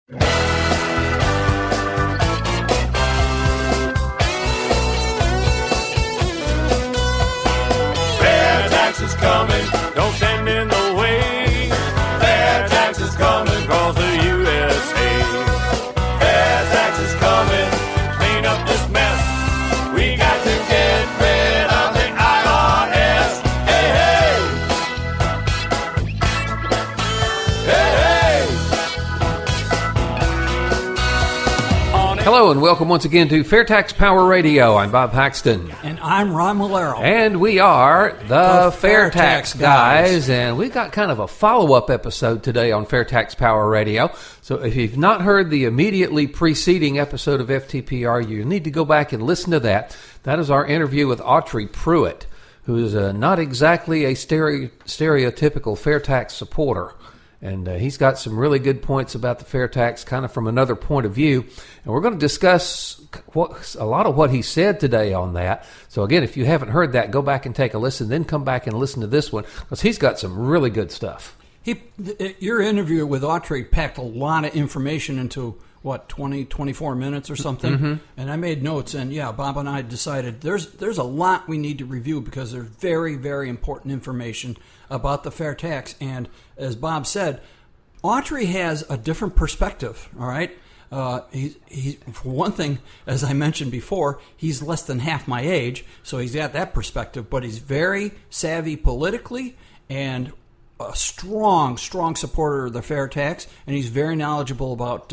FAIRtax is coming, don't stand in the way. FAIRtax is coming across the USA. FAIRtax is coming, clean up this mess. We got to get rid of the IRS. Hey, hey! Hey, hey! Hello and welcome once again to FAIRtax Power Radio. I'm Bob Paxton. And I'm Ron Malero. And we are the FAIRtax FAIRtax Guys. And we've got kind of a follow-up episode today on FAIRtax Power Radio. So if you've not heard the immediately preceding episode of FTPR, you need to go back and listen to that. That is our interview with Autry Pruitt, who is not exactly a stereotypical FAIRtax supporter. And he's got some really good points about the fair tax kind of from another point of view. And we're going to discuss a lot of what he said today on that. So again, if you haven't heard that, go back and take a listen, then come back and listen to this one, because he's got some really good stuff. Your interview with Autry packed a lot of information into, 24 minutes or something? Mm-hmm. And I made notes, and Bob and I decided there's a lot we need to review because there's very, very important information about the fair tax. And as Bob said, Autry has a different perspective, all right? He, for one thing, as I mentioned before, he's less than half my age, so he's got that perspective, but he's very savvy politically and a strong supporter of the fair tax, and he's very knowledgeable about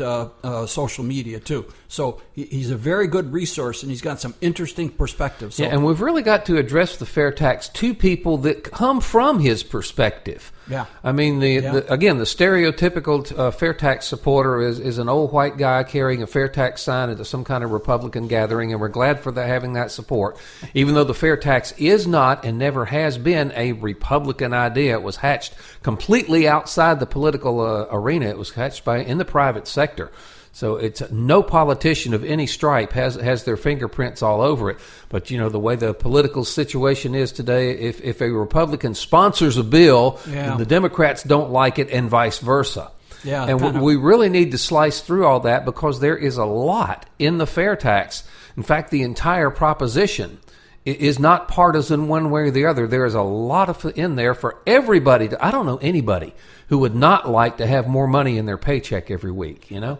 social media too. So he's a very good resource, and he's got some interesting perspectives. So, and we've really got to address the fair tax to people that come from his perspective. Yeah, I mean, the stereotypical fair tax supporter is an old white guy carrying a fair tax sign at some kind of Republican gathering, and we're glad for having that support. Even though the fair tax is not and never has been a Republican idea, it was hatched completely outside the political arena. It was hatched in the private sector. So it's no politician of any stripe has their fingerprints all over it. But, the way the political situation is today, if a Republican sponsors a bill, the Democrats don't like it and vice versa. Yeah, and we really need to slice through all that because there is a lot in the fair tax. In fact, the entire proposition is not partisan one way or the other. There is a lot of in there for everybody. I don't know anybody who would not like to have more money in their paycheck every week, And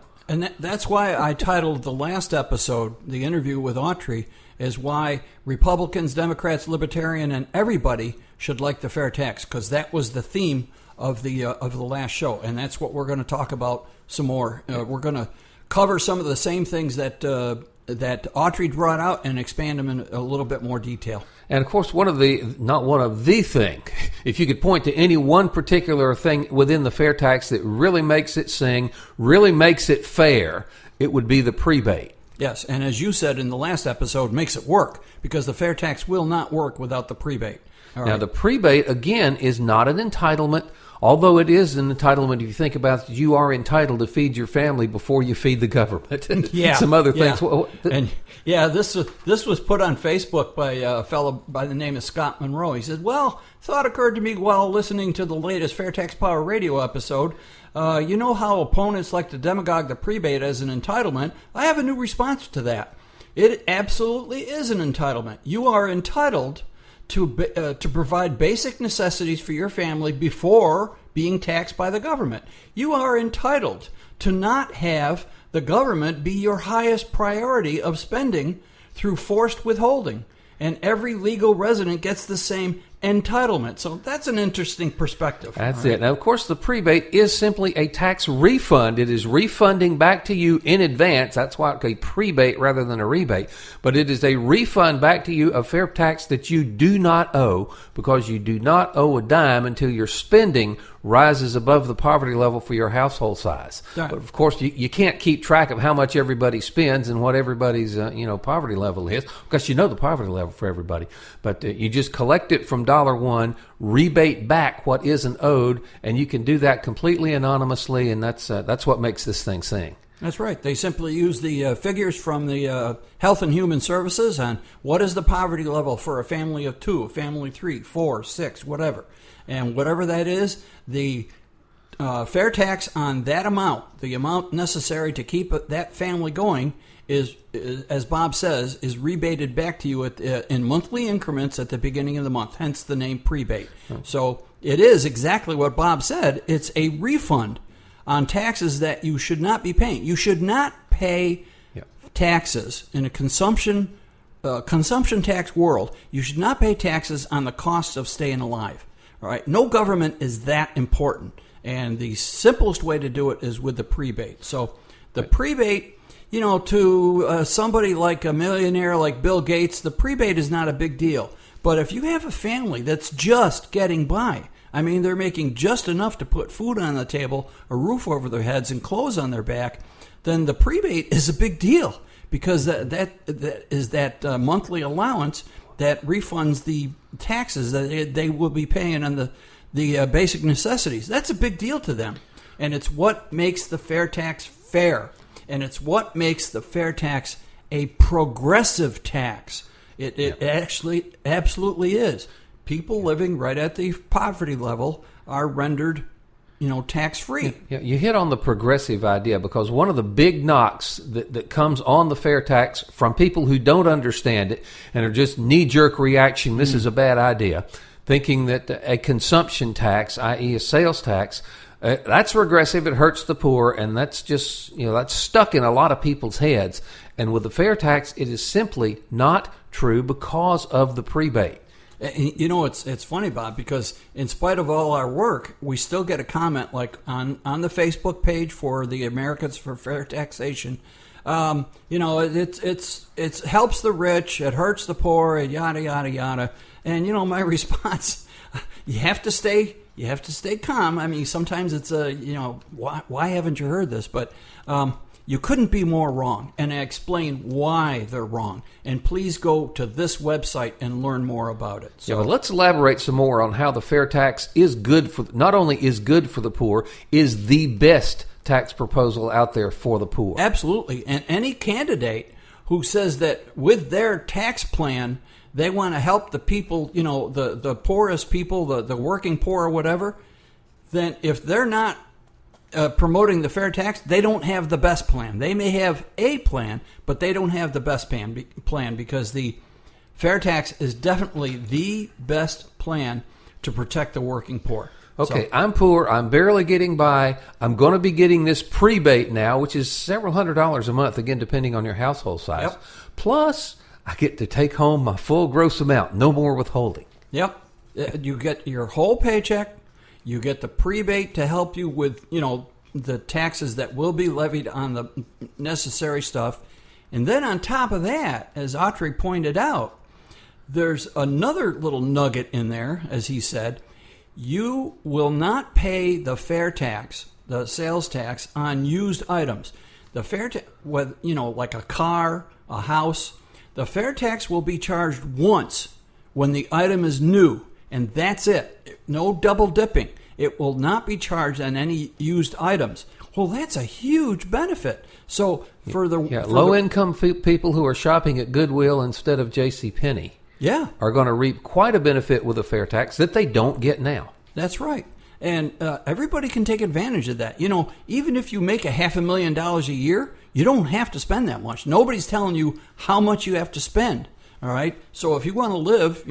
that's why I titled the last episode, the interview with Autry, is why Republicans, Democrats, Libertarian, and everybody should like the fair tax, because that was the theme of the last show, and that's what we're going to talk about some more. We're going to cover some of the same things that Autry brought out and expand them in a little bit more detail. And of course, if you could point to any one particular thing within the fair tax that really makes it sing, really makes it fair, it would be the prebate. Yes, and as you said in the last episode, makes it work, because the fair tax will not work without the prebate. Now, the prebate, again, is not an entitlement, although it is an entitlement if you think about it. You are entitled to feed your family before you feed the government. Yeah. Some other things. Yeah. This was put on Facebook by a fellow by the name of Scott Monroe. He said, thought occurred to me while listening to the latest FAIRtax Power Radio episode. You know how opponents like to demagogue the prebate as an entitlement? I have a new response to that. It absolutely is an entitlement. You are entitled to provide basic necessities for your family before being taxed by the government. You are entitled to not have the government be your highest priority of spending through forced withholding. And every legal resident gets the same entitlement. So that's an interesting perspective. That's it. Now, of course, the prebate is simply a tax refund. It is refunding back to you in advance. That's why it's a prebate rather than a rebate. But it is a refund back to you of fair tax that you do not owe, because you do not owe a dime until your spending rises above the poverty level for your household size. Right. But of course, you can't keep track of how much everybody spends and what everybody's poverty level is, because the poverty level for everybody. But you just collect it from $1, rebate back what isn't owed, and you can do that completely anonymously, and that's what makes this thing sing. That's right. They simply use the figures from the Health and Human Services on what is the poverty level for a family of 2, a family 3, 4, 6, whatever. And whatever that is, the fair tax on that amount, the amount necessary to keep that family going, is as Bob says, is rebated back to you in monthly increments at the beginning of the month. Hence the name prebate. So it is exactly what Bob said. It's a refund on taxes that you should not be paying. You should not pay taxes in a consumption tax world. You should not pay taxes on the costs of staying alive. All right, no government is that important, and the simplest way to do it is with the prebate. So the prebate, to somebody like a millionaire like Bill Gates, the prebate is not a big deal. But if you have a family that's just getting by, I mean, they're making just enough to put food on the table, a roof over their heads, and clothes on their back, then the prebate is a big deal, because that is that monthly allowance that refunds the taxes that they will be paying on the basic necessities. That's a big deal to them, and it's what makes the fair tax fair, and it's what makes the fair tax a progressive tax. It actually absolutely is. People living right at the poverty level are rendered, tax-free. Yeah, you hit on the progressive idea, because one of the big knocks that comes on the fair tax from people who don't understand it and are just knee-jerk reaction, this is a bad idea, thinking that a consumption tax, i.e. a sales tax, that's regressive, it hurts the poor, and that's just, that's stuck in a lot of people's heads. And with the fair tax, it is simply not true because of the prebate. It's funny, Bob, because in spite of all our work, we still get a comment like on the Facebook page for the Americans for Fair Taxation. It helps the rich, it hurts the poor, yada yada yada. And my response, you have to stay calm. I mean, sometimes it's why haven't you heard this? But you couldn't be more wrong, and I explain why they're wrong. And please go to this website and learn more about it. So, let's elaborate some more on how the fair tax is good for, not only is good for the poor, is the best tax proposal out there for the poor. Absolutely. And any candidate who says that with their tax plan they want to help the people, the poorest people, the working poor or whatever, then if they're not promoting the fair tax, they don't have the best plan. They may have a plan, but they don't have the best plan, because the fair tax is definitely the best plan to protect the working poor. Okay, I'm poor. I'm barely getting by. I'm going to be getting this prebate now, which is several $100s a month, again, depending on your household size. Yep. Plus, I get to take home my full gross amount. No more withholding. Yep. You get your whole paycheck. You get the prebate to help you with, the taxes that will be levied on the necessary stuff. And then on top of that, as Autry pointed out, there's another little nugget in there, as he said. You will not pay the fair tax, the sales tax, on used items. The fair tax, like a car, a house, the fair tax will be charged once when the item is new, and that's it. No double dipping. It will not be charged on any used items. Well, that's a huge benefit. So for the low-income people who are shopping at Goodwill instead of JCPenney, are going to reap quite a benefit with a fair tax that they don't get now. That's right. And everybody can take advantage of that. Even if you make $500,000 a year, you don't have to spend that much. Nobody's telling you how much you have to spend. All right. So if you want to live,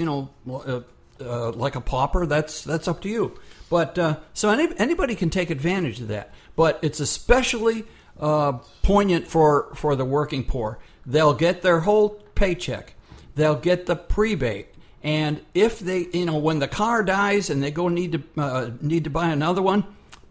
like a pauper, that's up to you. But so anybody can take advantage of that. But it's especially poignant for the working poor. They'll get their whole paycheck. They'll get the prebate. And if they, when the car dies and they go need to buy another one,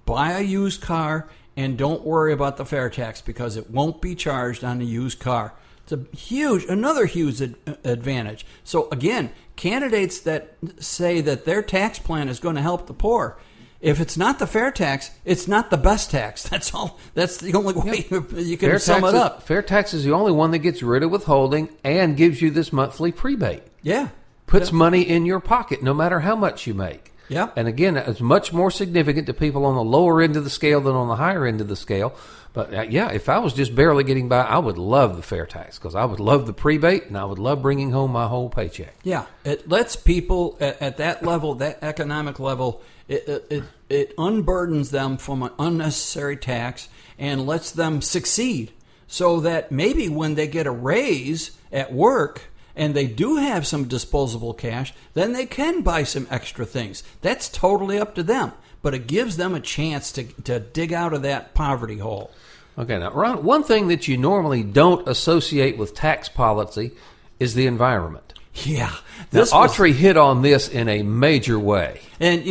buy a used car and don't worry about the fair tax, because it won't be charged on a used car. It's another huge advantage. So again, candidates that say that their tax plan is going to help the poor, if it's not the fair tax, it's not the best tax. That's all. That's the only way you can sum it up. Fair tax is the only one that gets rid of withholding and gives you this monthly prebate. Yeah. Puts money in your pocket no matter how much you make. Yeah. And again, it's much more significant to people on the lower end of the scale than on the higher end of the scale. But yeah, if I was just barely getting by, I would love the fair tax because I would love the prebate and I would love bringing home my whole paycheck. Yeah, it lets people at that level, that economic level, it unburdens them from an unnecessary tax and lets them succeed so that maybe when they get a raise at work and they do have some disposable cash, then they can buy some extra things. That's totally up to them. But it gives them a chance to dig out of that poverty hole. Okay, now, Ron, one thing that you normally don't associate with tax policy is the environment. Yeah. Now, Autry hit on this in a major way. And,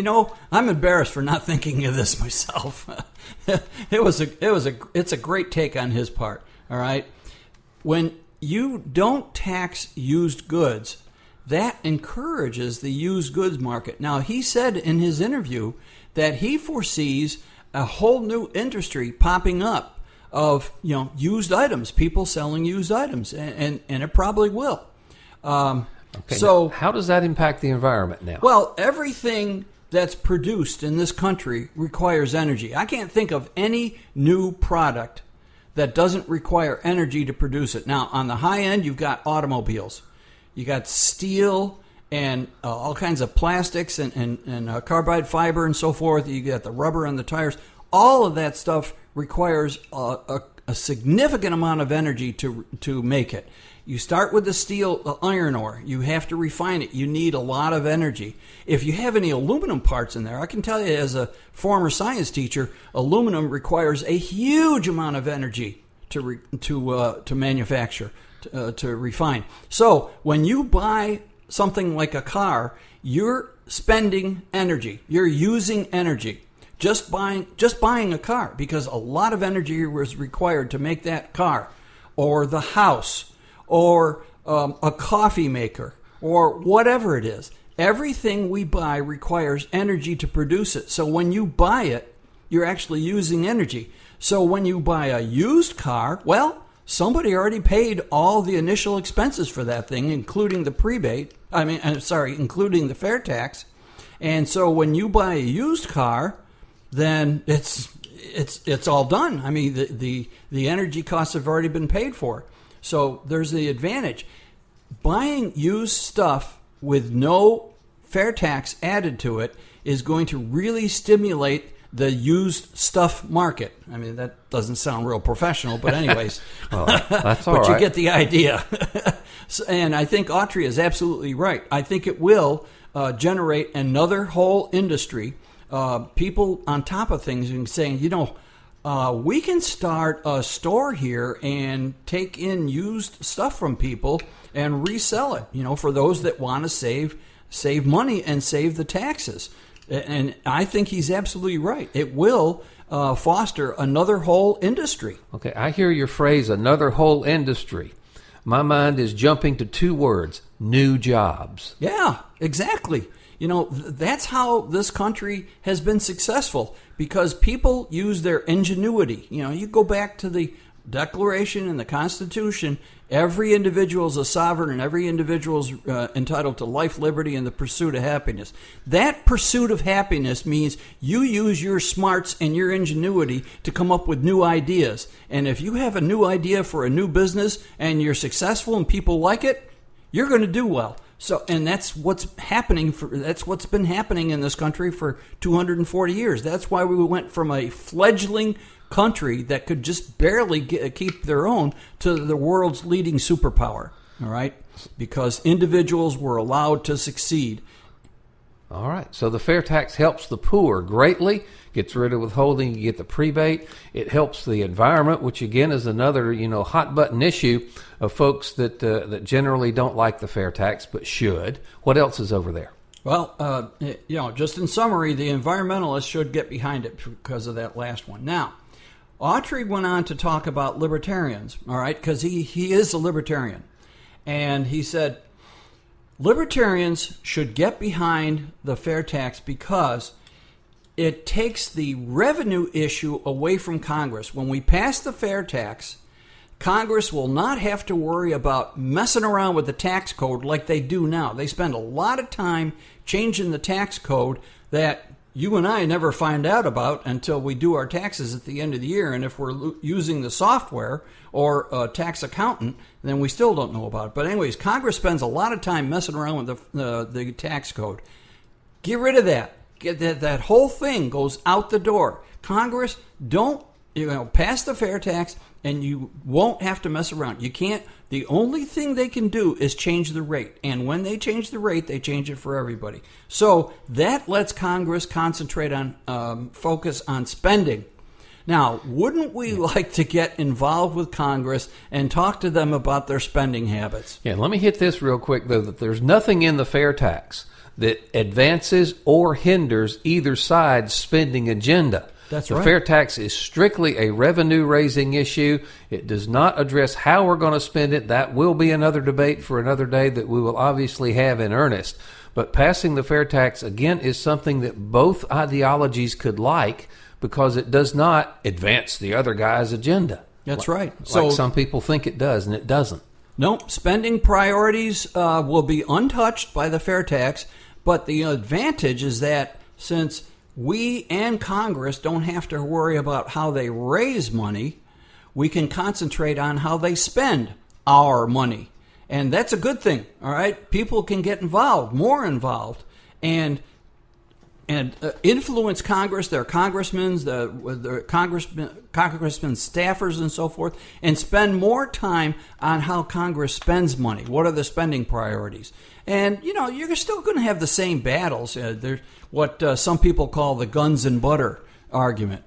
I'm embarrassed for not thinking of this myself. It's a great take on his part, all right? When you don't tax used goods, that encourages the used goods market. Now, he said in his interview that he foresees a whole new industry popping up of used items, people selling used items, and it probably will. Okay, so how does that impact the environment now? Well, everything that's produced in this country requires energy. I can't think of any new product that doesn't require energy to produce it. Now, on the high end, you've got automobiles. You got steel and all kinds of plastics and carbide fiber and so forth. You got the rubber on the tires. All of that stuff requires a significant amount of energy to make it. You start with the steel iron ore. You have to refine it. You need a lot of energy. If you have any aluminum parts in there, I can tell you as a former science teacher, aluminum requires a huge amount of energy to manufacture, to refine. So when you buy something like a car, you're spending energy. You're using energy. Just buying a car, because a lot of energy was required to make that car, or the house, or a coffee maker, or whatever it is. Everything we buy requires energy to produce it. So when you buy it, you're actually using energy. So when you buy a used car, well, somebody already paid all the initial expenses for that thing, including the including the fair tax. And so when you buy a used car, then it's all done. I mean, the energy costs have already been paid for. So there's the advantage. Buying used stuff with no fair tax added to it is going to really stimulate the used stuff market. I mean, that doesn't sound real professional, but anyways. Well, that's all but right. You get the idea. And I think Autry is absolutely right. I think it will generate another whole industry. People on top of things and saying, we can start a store here and take in used stuff from people and resell it, for those that want to save money and save the taxes. And I think he's absolutely right. It will foster another whole industry. Okay, I hear your phrase, another whole industry. My mind is jumping to two words, new jobs. Yeah, exactly. That's how this country has been successful, because people use their ingenuity. You go back to the Declaration and the Constitution, every individual is a sovereign and every individual is entitled to life, liberty, and the pursuit of happiness. That pursuit of happiness means you use your smarts and your ingenuity to come up with new ideas. And if you have a new idea for a new business and you're successful and people like it, you're going to do well. So, and that's what's happening. That's what's been happening in this country for 240 years. That's why we went from a fledgling country that could just barely keep their own to the world's leading superpower. All right, because individuals were allowed to succeed. All right. So the fair tax helps the poor greatly. Gets rid of withholding. You get the prebate. It helps the environment, which again is another hot button issue of folks that generally don't like the fair tax but should. What else is over there? Well, just in summary, the environmentalists should get behind it because of that last one. Now, Autry went on to talk about libertarians. All right, because he is a libertarian, and he said libertarians should get behind the fair tax because it takes the revenue issue away from Congress. When we pass the fair tax, Congress will not have to worry about messing around with the tax code like they do now. They spend a lot of time changing the tax code that you and I never find out about until we do our taxes at the end of the year. And if we're using the software or a tax accountant, then we still don't know about it. But anyways, Congress spends a lot of time messing around with the tax code. Get rid of that. Get that whole thing goes out the door. Congress, don't pass the fair tax, and you won't have to mess around. You can't. The only thing they can do is change the rate. And when they change the rate, they change it for everybody. So that lets Congress concentrate on, focus on spending. Now, wouldn't we like to get involved with Congress and talk to them about their spending habits? Yeah, let me hit this real quick, though, that there's nothing in the fair tax that advances or hinders either side's spending agenda. That's the right. fair tax is strictly a revenue-raising issue. It does not address how we're going to spend it. That will be another debate for another day that we will obviously have in earnest. But passing the fair tax, again, is something that both ideologies could like because it does not advance the other guy's agenda. That's right. Like some people think it does, and it doesn't. Nope. Spending priorities will be untouched by the fair tax, but the advantage is that since we and Congress don't have to worry about how they raise money, we can concentrate on how they spend our money. And that's a good thing, all right? People can get involved, more involved, and influence Congress, their congressmen, their congressmen, staffers, and so forth, and spend more time on how Congress spends money. What are the spending priorities? And, you're still going to have the same battles. There's what some people call the guns and butter argument,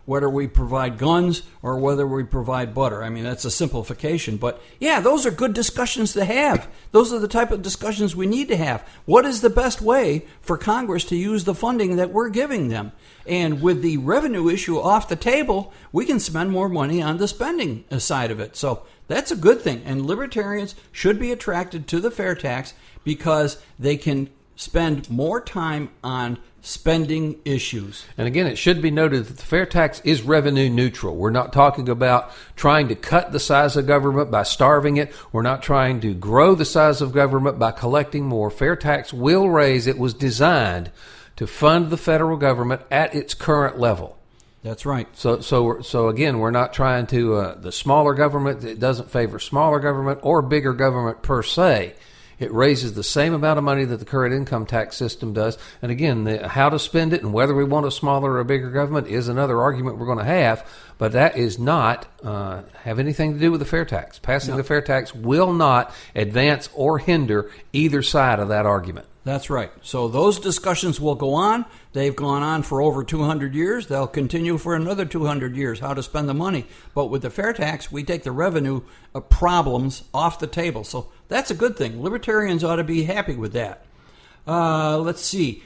whether we provide guns or whether we provide butter. I mean, that's a simplification. But, yeah, those are good discussions to have. Those are the type of discussions we need to have. What is the best way for Congress to use the funding that we're giving them? And with the revenue issue off the table, we can spend more money on the spending side of it. So that's a good thing. And libertarians should be attracted to the fair tax because they can spend more time on spending issues. And again, it should be noted that the fair tax is revenue neutral. We're not talking about trying to cut the size of government by starving it. We're not trying to grow the size of government by collecting more. Fair tax will raise. It was designed to fund the federal government at its current level. That's right. So again, we're not trying to the smaller government. It doesn't favor smaller government or bigger government per se. It raises the same amount of money that the current income tax system does. And again, how to spend it and whether we want a smaller or a bigger government is another argument we're going to have. But that is not have anything to do with the fair tax. Passing the fair tax will not advance or hinder either side of that argument. That's right. So those discussions will go on. They've gone on for over 200 years. They'll continue for another 200 years, how to spend the money. But with the fair tax, we take the revenue problems off the table. So that's a good thing. Libertarians ought to be happy with that. Let's see.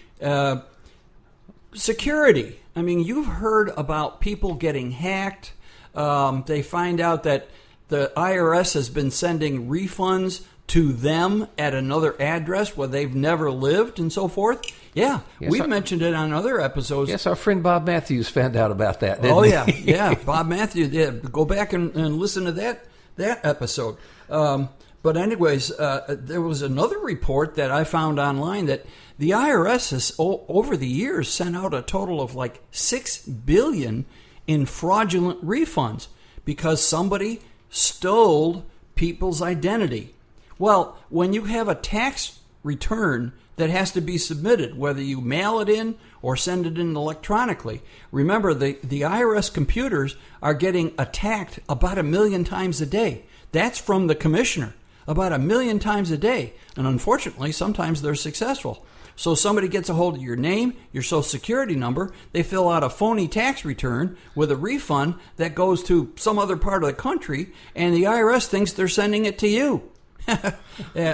Security. I mean, you've heard about people getting hacked. They find out that the IRS has been sending refunds to them at another address where they've never lived and so forth. Yeah, yes, we've mentioned it on other episodes. Yes, our friend Bob Matthews found out about that, didn't he? Yeah, Bob Matthews. Yeah, go back and listen to that episode. But anyways, there was another report that I found online that the IRS has, over the years, sent out a total of like $6 billion in fraudulent refunds because somebody stole people's identity. Well, when you have a tax return that has to be submitted, whether you mail it in or send it in electronically, remember the IRS computers are getting attacked about 1 million times a day. That's from the commissioner, about 1 million times a day. And unfortunately, sometimes they're successful. So somebody gets a hold of your name, your social security number, they fill out a phony tax return with a refund that goes to some other part of the country, and the IRS thinks they're sending it to you.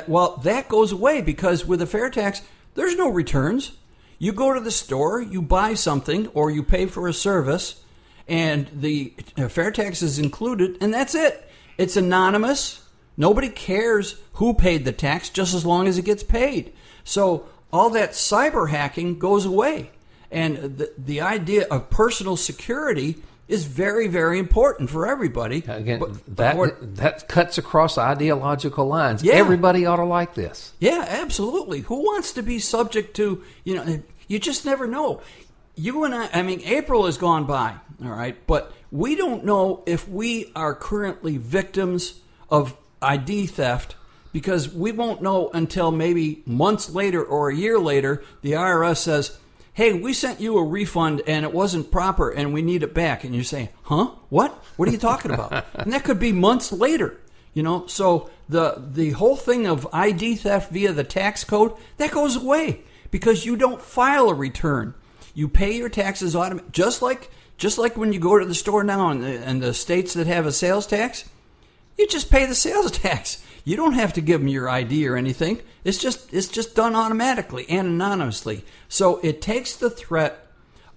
Well, that goes away because with a fair tax, there's no returns. You go to the store, you buy something, or you pay for a service, and the fair tax is included, and that's it. It's anonymous. Nobody cares who paid the tax, just as long as it gets paid. So all that cyber hacking goes away. And the idea of personal security is very, very important for everybody. Again, that cuts across ideological lines. Yeah. Everybody ought to like this. Yeah, absolutely. Who wants to be subject to, You just never know. You and I mean, April has gone by, all right, but we don't know if we are currently victims of ID theft, because we won't know until maybe months later or a year later, the IRS says, hey, we sent you a refund and it wasn't proper and we need it back. And you say, huh? What? What are you talking about? And that could be months later, So the whole thing of ID theft via the tax code, that goes away because you don't file a return. You pay your taxes automatically, just like when you go to the store now and the states that have a sales tax, you just pay the sales tax. You don't have to give them your ID or anything. It's just done automatically and anonymously. So it takes the threat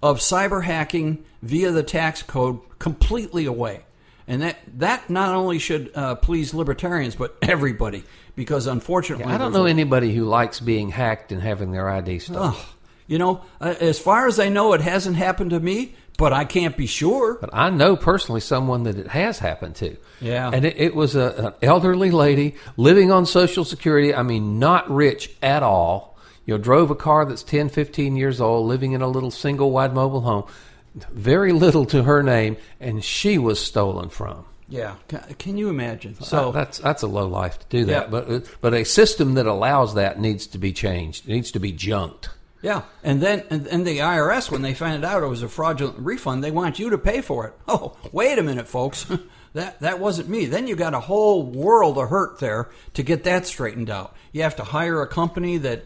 of cyber hacking via the tax code completely away. And that not only should please libertarians, but everybody, because unfortunately... I don't know anybody who likes being hacked and having their ID stolen. As far as I know, it hasn't happened to me, but I can't be sure. But I know personally someone that it has happened to. Yeah. And it was an elderly lady living on Social Security. I mean, not rich at all. Drove a car that's 10, 15 years old, living in a little single wide mobile home. Very little to her name, and she was stolen from. Yeah. Can you imagine? So that's a low life to do that. Yeah. But a system that allows that needs to be changed. It needs to be junked. Yeah, and then and the IRS, when they found out it was a fraudulent refund, they want you to pay for it. Oh, wait a minute, folks. That wasn't me. Then you got a whole world of hurt there to get that straightened out. You have to hire a company that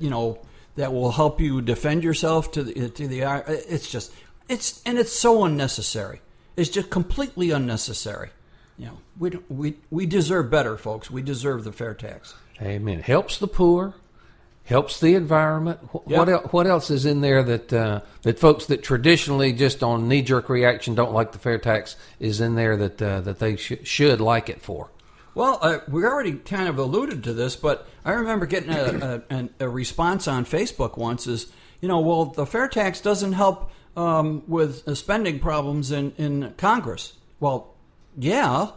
that will help you defend yourself to the IRS. It's so unnecessary. It's just completely unnecessary. We deserve better, folks. We deserve the fair tax. Amen. Helps the poor. Helps the environment. What else is in there that folks that traditionally just on knee-jerk reaction don't like the fair tax is in there that they should like it for? Well, we already kind of alluded to this, but I remember getting a response on Facebook once is, well, the fair tax doesn't help with spending problems in Congress. Well, yeah,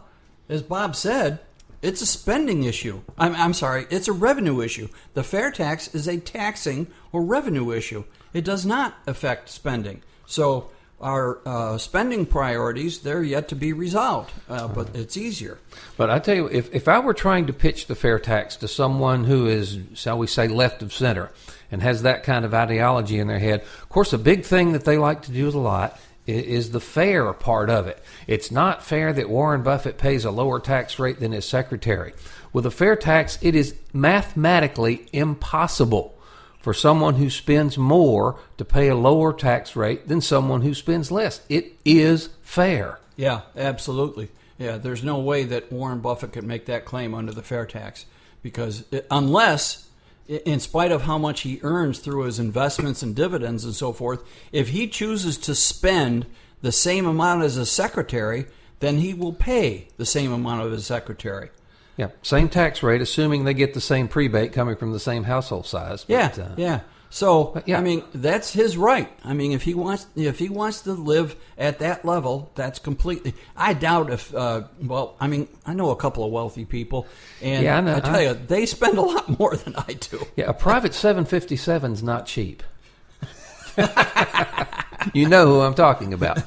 as Bob said, it's a spending issue. I'm sorry, it's a revenue issue. The fair tax is a taxing or revenue issue. It does not affect spending. So our spending priorities, they're yet to be resolved, but it's easier. But I tell you, if I were trying to pitch the fair tax to someone who is, shall we say, left of center and has that kind of ideology in their head, of course, a big thing that they like to do a lot is the fair part of it. It's not fair that Warren Buffett pays a lower tax rate than his secretary. With a fair tax, it is mathematically impossible for someone who spends more to pay a lower tax rate than someone who spends less. It is fair. Yeah, absolutely. Yeah, there's no way that Warren Buffett could make that claim under the fair tax, because unless, in spite of how much he earns through his investments and dividends and so forth, if he chooses to spend the same amount as a secretary, then he will pay the same amount of his secretary. Yeah, same tax rate, assuming they get the same prebate coming from the same household size. But, yeah. So, I mean, that's his right. I mean, if he wants to live at that level, that's completely. I doubt if. I know a couple of wealthy people, and I tell you, they spend a lot more than I do. Yeah, a private 757 is not cheap. You know who I'm talking about.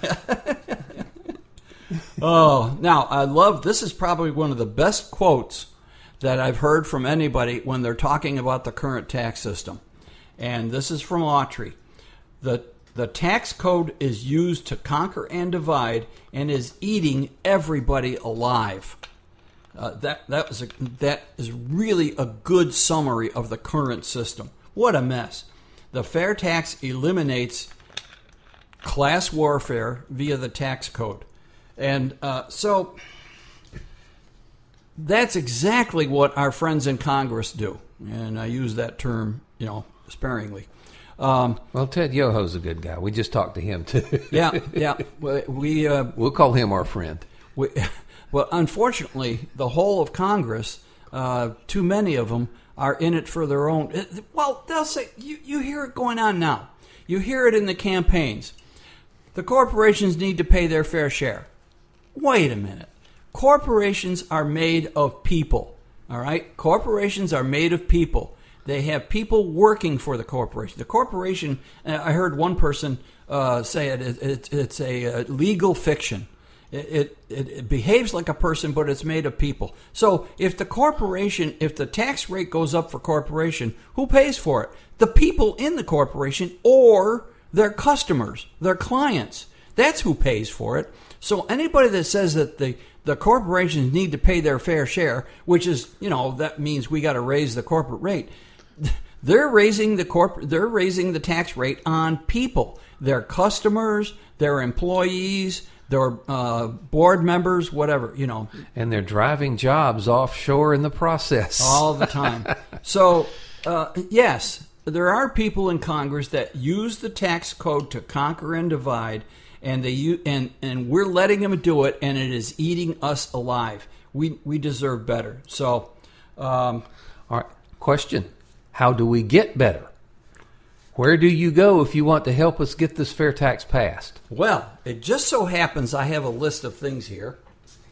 Oh, now I love. This is probably one of the best quotes that I've heard from anybody when they're talking about the current tax system. And this is from Autry. The tax code is used to conquer and divide and is eating everybody alive. That is really a good summary of the current system. What a mess. The fair tax eliminates class warfare via the tax code. And so that's exactly what our friends in Congress do. And I use that term, sparingly. Well, Ted Yoho's a good guy. We just talked to him, too. Yeah. We'll call him our friend. Well, unfortunately, the whole of Congress, too many of them, are in it for their own. Well, they'll say, you hear it going on now. You hear it in the campaigns. The corporations need to pay their fair share. Wait a minute. Corporations are made of people, all right? Corporations are made of people. They have people working for the corporation. The corporation, I heard one person say it's a legal fiction. It behaves like a person, but it's made of people. So if the tax rate goes up for corporation, who pays for it? The people in the corporation or their customers, their clients. That's who pays for it. So anybody that says that the corporations need to pay their fair share, which is, that means we got to raise the corporate rate. They're raising the tax rate on people, their customers, their employees, their board members, whatever, And they're driving jobs offshore in the process. All the time. So, yes, there are people in Congress that use the tax code to conquer and divide, and and we're letting them do it, and it is eating us alive. We deserve better. So, all right. Question: how do we get better? Where do you go if you want to help us get this fair tax passed? Well, it just so happens I have a list of things here.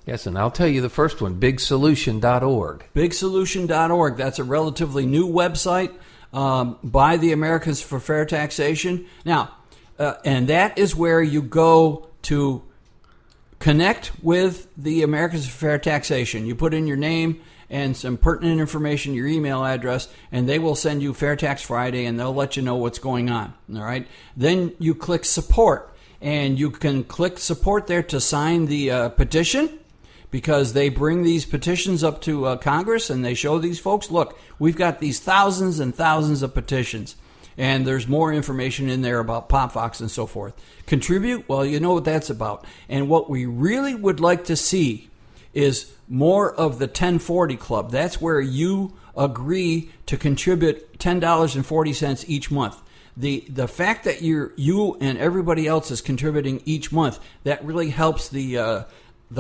Yes, and I'll tell you the first one, bigsolution.org. Bigsolution.org. That's a relatively new website by the Americans for Fair Taxation. Now, and that is where you go to connect with the Americans for Fair Taxation. You put in your name and some pertinent information, your email address, and they will send you Fair Tax Friday, and they'll let you know what's going on. All right. Then you click support, and you can click support there to sign the petition, because they bring these petitions up to Congress, and they show these folks, look, we've got these thousands and thousands of petitions, and there's more information in there about PopVox and so forth. Contribute, well, you know what that's about. And what we really would like to see is more of the 1040 Club. That's where you agree to contribute $10.40 each month. The fact that you and everybody else is contributing each month, that really helps the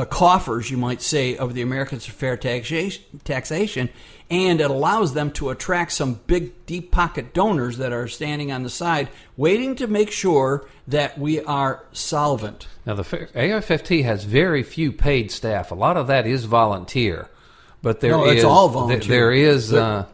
coffers, you might say, of the Americans for Fair Taxation, and it allows them to attract some big, deep pocket donors that are standing on the side, waiting to make sure that we are solvent. Now, the AFFT has very few paid staff. A lot of that is volunteer, but it's all volunteer. There is. I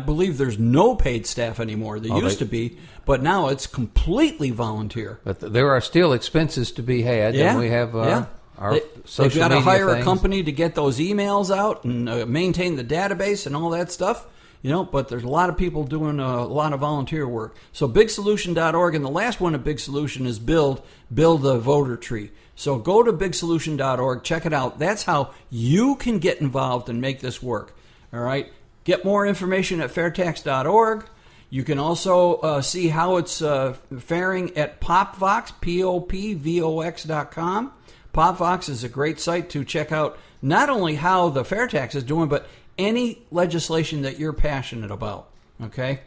believe there's no paid staff anymore. There used to be, but now it's completely volunteer. But there are still expenses to be had, and we have. They've got to hire a company to get those emails out and maintain the database and all that stuff, but there's a lot of people doing a lot of volunteer work. So bigsolution.org, and the last one of Big Solution is build a voter tree. So go to bigsolution.org, check it out. That's how you can get involved and make this work. All right. Get more information at fairtax.org. You can also see how it's faring at PopVox, POPVOX.com. PopVox is a great site to check out not only how the fair tax is doing, but any legislation that you're passionate about. Okay?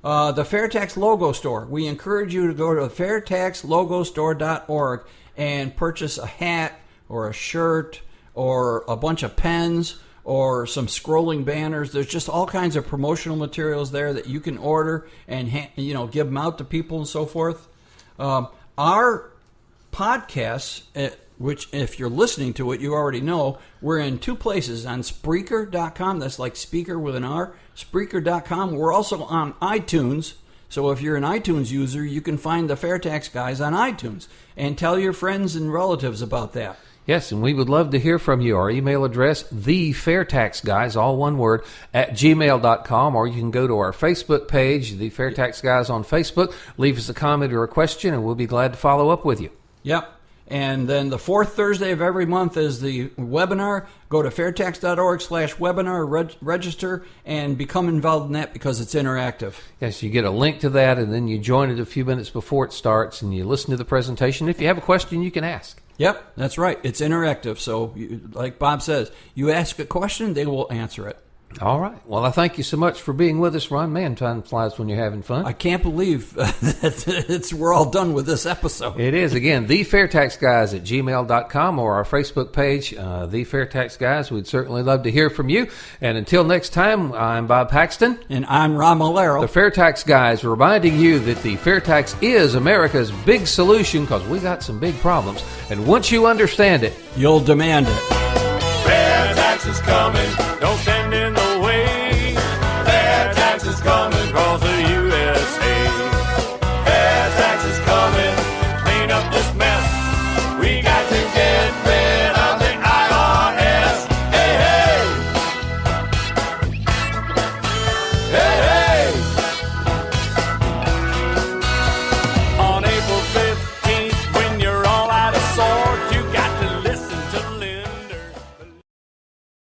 The FairTax Logo Store. We encourage you to go to fairtaxlogostore.org and purchase a hat or a shirt or a bunch of pens or some scrolling banners. There's just all kinds of promotional materials there that you can order and give them out to people and so forth. Our podcasts, which if you're listening to it, you already know, we're in two places, on Spreaker.com, that's like speaker with an R, Spreaker.com. We're also on iTunes, so if you're an iTunes user, you can find the FAIRtax Guys on iTunes, and tell your friends and relatives about that. Yes, and we would love to hear from you. Our email address, thefairtaxguys, all one word, @gmail.com, or you can go to our Facebook page, The FairTax Guys on Facebook, leave us a comment or a question, and we'll be glad to follow up with you. Yep. And then the fourth Thursday of every month is the webinar. Go to fairtax.org/webinar, register, and become involved in that because it's interactive. Yes, you get a link to that, and then you join it a few minutes before it starts, and you listen to the presentation. If you have a question, you can ask. Yep, that's right. It's interactive. So, like Bob says, you ask a question, they will answer it. All right. Well, I thank you so much for being with us, Ron. Man, time flies when you're having fun. I can't believe that we're all done with this episode. It is. Again, thefairtaxguys @gmail.com or our Facebook page, The FairTax Guys. We'd certainly love to hear from you. And until next time, I'm Bob Paxton. And I'm Ron Malero. The FairTax Guys, reminding you that the fair tax is America's big solution, because we got some big problems. And once you understand it, you'll demand it. Fair tax is coming.